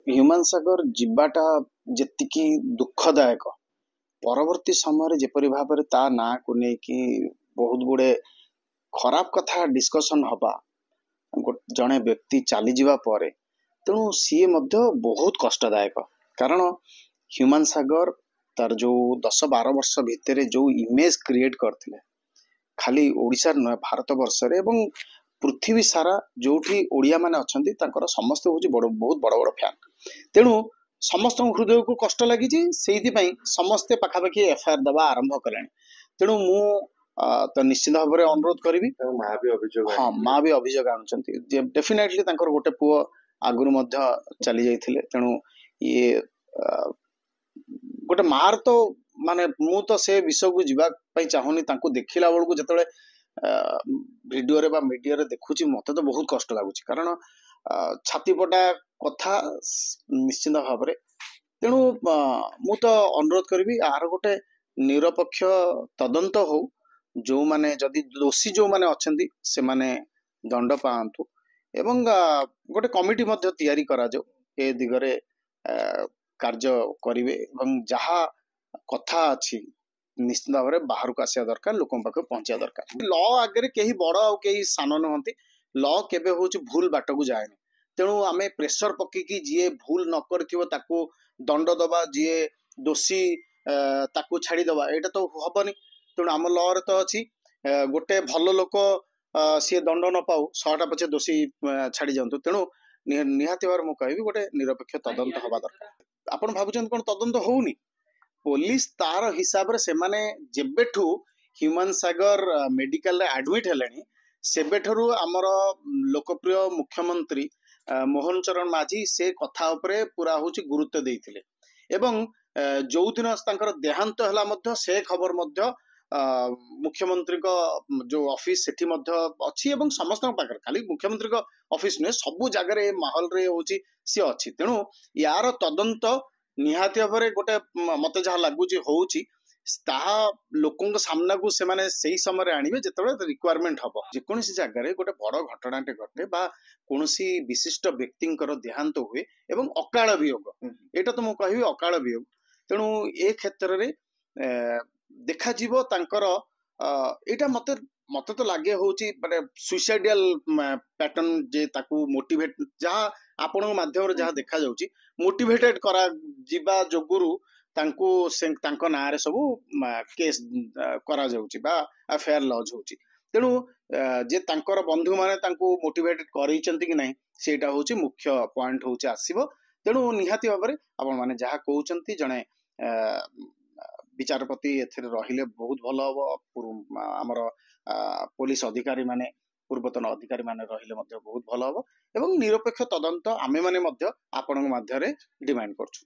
ହ୍ୟୁମାନ ସାଗର ଯିବାଟା ଯେତିକି ଦୁଃଖଦାୟକ, ପରବର୍ତ୍ତୀ ସମୟରେ ଯେପରି ଭାବରେ ତା ନାଁକୁ ନେଇକି ବହୁତ ଗୁଡେ ଖରାପ କଥା ଡିସ୍କସନ ହବା, ଜଣେ ବ୍ୟକ୍ତି ଚାଲିଯିବା ପରେ, ତେଣୁ ସିଏ ମଧ୍ୟ ବହୁତ କଷ୍ଟଦାୟକ। କାରଣ ହ୍ୟୁମାନ ସାଗର ତାର ଯୋଉ 10-12 ବର୍ଷ ଭିତରେ ଯୋଉ ଇମେଜ କ୍ରିଏଟ କରିଥିଲେ, ଖାଲି ଓଡ଼ିଶାରେ ନୁହେଁ ଭାରତ ବର୍ଷରେ ଏବଂ ପୃଥିବୀ ସାରା ଯୋଉଠି ଓଡ଼ିଆ ମାନେ ଅଛନ୍ତି ତାଙ୍କର ସମସ୍ତେ ହଉଛି ବହୁତ ବଡ଼ ବଡ଼ ଫ୍ୟାନ୍। ତେଣୁ ସମସ୍ତଙ୍କ ହୃଦୟକୁ କଷ୍ଟ ଲାଗିଛି, ସେଇଥିପାଇଁ ସମସ୍ତେ ପାଖାପାଖି ଏଫଆଇଆର ଦେବା ଆରମ୍ଭ କଲେଣି। ତେଣୁ ମୁଁ ତ ନିଶ୍ଚିତ ଭାବରେ ଅନୁରୋଧ କରିବି। ହଁ, ମା ବି ଅଭିଯୋଗ ଆଣୁଛନ୍ତି ଯେ ଡେଫିନେଟଲି ତାଙ୍କର ଗୋଟେ ପୁଅ ଆଗରୁ ମଧ୍ୟ ଚାଲି ଯାଇଥିଲେ। ତେଣୁ ଇଏ ଗୋଟେ ମାର ତ ମାନେ ମୁଁ ତ ସେ ବିଷୟକୁ ଯିବା ପାଇଁ ଚାହୁଁନି। ତାଙ୍କୁ ଦେଖିଲା ବେଳକୁ ଯେତେବେଳେ ଭିଡିଓରେ ବା ମିଡିଆରେ ଦେଖୁଛି ମତେ ତ ବହୁତ କଷ୍ଟ ଲାଗୁଛି, କାରଣ ଛାତିପଟା କଥା ନିଶ୍ଚିନ୍ତ ଭାବରେ। ତେଣୁ ମୁଁ ତ ଅନୁରୋଧ କରିବି ଆର ଗୋଟେ ନିରପେକ୍ଷ ତଦନ୍ତ ହଉ, ଯୋଉମାନେ ଯଦି ଦୋଷୀ ଯୋଉମାନେ ଅଛନ୍ତି ସେମାନେ ଦଣ୍ଡ ପାଆନ୍ତୁ ଏବଂ ଗୋଟେ କମିଟି ମଧ୍ୟ ତିଆରି କରାଯାଉ ଏ ଦିଗରେ କାର୍ଯ୍ୟ କରିବେ ଏବଂ ଯାହା କଥା ଅଛି ନିଶ୍ଚିତ ଭାବରେ ବାହାରକୁ ଆସିବା ଦରକାର, ଲୋକଙ୍କ ପାଖକୁ ପହଞ୍ଚିବା ଦରକାର। ଲ ଆଗରେ କେହି ବଡ ଆଉ କେହି ସାନ ନୁହନ୍ତି। ଲ କେବେ ହଉଛି ଭୁଲ ବାଟକୁ ଯାଏନି। ତେଣୁ ଆମେ ପ୍ରେସର ପକେଇକି ଯିଏ ଭୁଲ ନ କରିଥିବ ତାକୁ ଦଣ୍ଡ ଦବା, ଯିଏ ଦୋଷୀ ତାକୁ ଛାଡିଦବା, ଏଇଟା ତ ହବନି। ତେଣୁ ଆମ ଲରେ ତ ଅଛି ଗୋଟେ ଭଲ ଲୋକ ସିଏ ଦଣ୍ଡ ନ ପାଉ, 100ଟା ପଛେ ଦୋଷୀ ଛାଡି ଯାଆନ୍ତୁ। ତେଣୁ ନିହାତି ଭାବରେ ମୁଁ କହିବି ଗୋଟେ ନିରପେକ୍ଷ ତଦନ୍ତ ହବା ଦରକାର। ଆପଣ ଭାବୁଛନ୍ତି କଣ ତଦନ୍ତ ହଉନି? ପୋଲିସ ତାର ହିସାବରେ ସେମାନେ ଯେବେଠୁ ହ୍ୟୁମାନ ସାଗର ମେଡିକାଲରେ ଆଡମିଟ ହେଲେଣି, ସେବେଠାରୁ ଆମର ଲୋକପ୍ରିୟ ମୁଖ୍ୟମନ୍ତ୍ରୀ ମୋହନ ଚରଣ ମାଝୀ ସେ କଥା ଉପରେ ପୁରା ହଉଛି ଗୁରୁତ୍ୱ ଦେଇଥିଲେ ଏବଂ ଯୋଉଦିନ ତାଙ୍କର ଦେହାନ୍ତ ହେଲା ମଧ୍ୟ ସେ ଖବର ମଧ୍ୟ ମୁଖ୍ୟମନ୍ତ୍ରୀଙ୍କ ଯୋଉ ଅଫିସ ସେଠି ମଧ୍ୟ ଅଛି ଏବଂ ସମସ୍ତଙ୍କ ପାଖରେ, ଖାଲି ମୁଖ୍ୟମନ୍ତ୍ରୀଙ୍କ ଅଫିସ ନୁହେଁ ସବୁ ଜାଗାରେ ଏ ମାହୋଲରେ ହଉଛି ସିଏ ଅଛି। ତେଣୁ ୟାର ତଦନ୍ତ ନିହାତି ଭାବରେ ଗୋଟେ ମତେ ଯାହା ଲାଗୁଛି ହଉଛି, ତାହା ଲୋକଙ୍କ ସାମ୍ନାକୁ ସେମାନେ ସେଇ ସମୟରେ ଆଣିବେ ଯେତେବେଳେ ରିକ୍ୱାରମେଣ୍ଟ ହବ। ଯେକୌଣସି ଜାଗାରେ ଗୋଟେ ବଡ ଘଟଣାଟେ ଘଟେ ବା କୌଣସି ବିଶିଷ୍ଟ ବ୍ୟକ୍ତିଙ୍କର ଦେହାନ୍ତ ହୁଏ ଏବଂ ଅକାଳ ବିୟୋଗ, ଏଇଟା ତ ମୁଁ କହିବି ଅକାଳ ବିୟୋଗ। ତେଣୁ ଏ କ୍ଷେତ୍ରରେ ଦେଖାଯିବ ତାଙ୍କର ଏଇଟା ମତେ ମତେ ତ ଲାଗେ ହଉଛି ମାନେ ସୁଇସାଇଡିଆଲ ପ୍ୟାଟର୍ନ, ଯେ ତାକୁ ମୋଟିଭେଟ ଯାହା ଆପଣଙ୍କ ମାଧ୍ୟମରେ ଯାହା ଦେଖାଯାଉଛି ମୋଟିଭେଟେଡ କରାଯିବା ଯୋଗୁରୁ ତାଙ୍କୁ ତାଙ୍କ ନାଁରେ ସବୁ କେସ୍ କରାଯାଉଛି ବା ଏଫଆଇଆର ଲଜ୍ ହଉଛି। ତେଣୁ ଯେ ତାଙ୍କର ବନ୍ଧୁମାନେ ତାଙ୍କୁ ମୋଟିଭେଟ କରେଇଛନ୍ତି କି ନାହିଁ ସେଇଟା ହଉଛି ମୁଖ୍ୟ ପଏଣ୍ଟ ହଉଛି ଆସିବ। ତେଣୁ ନିହାତି ଭାବରେ ଆପଣ ମାନେ ଯାହା କହୁଛନ୍ତି ଜଣେ ବିଚାରପତି ଏଥିରେ ରହିଲେ ବହୁତ ଭଲ ହବ। ଆମର ପୋଲିସ ଅଧିକାରୀ ମାନେ, ପୂର୍ବତନ ଅଧିକାରୀ ମାନେ ରହିଲେ ମଧ୍ୟ ବହୁତ ଭଲ ହବ ଏବଂ ନିରପେକ୍ଷ ତଦନ୍ତ ଆମେ ମାନେ ମଧ୍ୟ ଆପଣଙ୍କ ମାଧ୍ୟମରେ ଡିମାଣ୍ଡ କରୁଛୁ।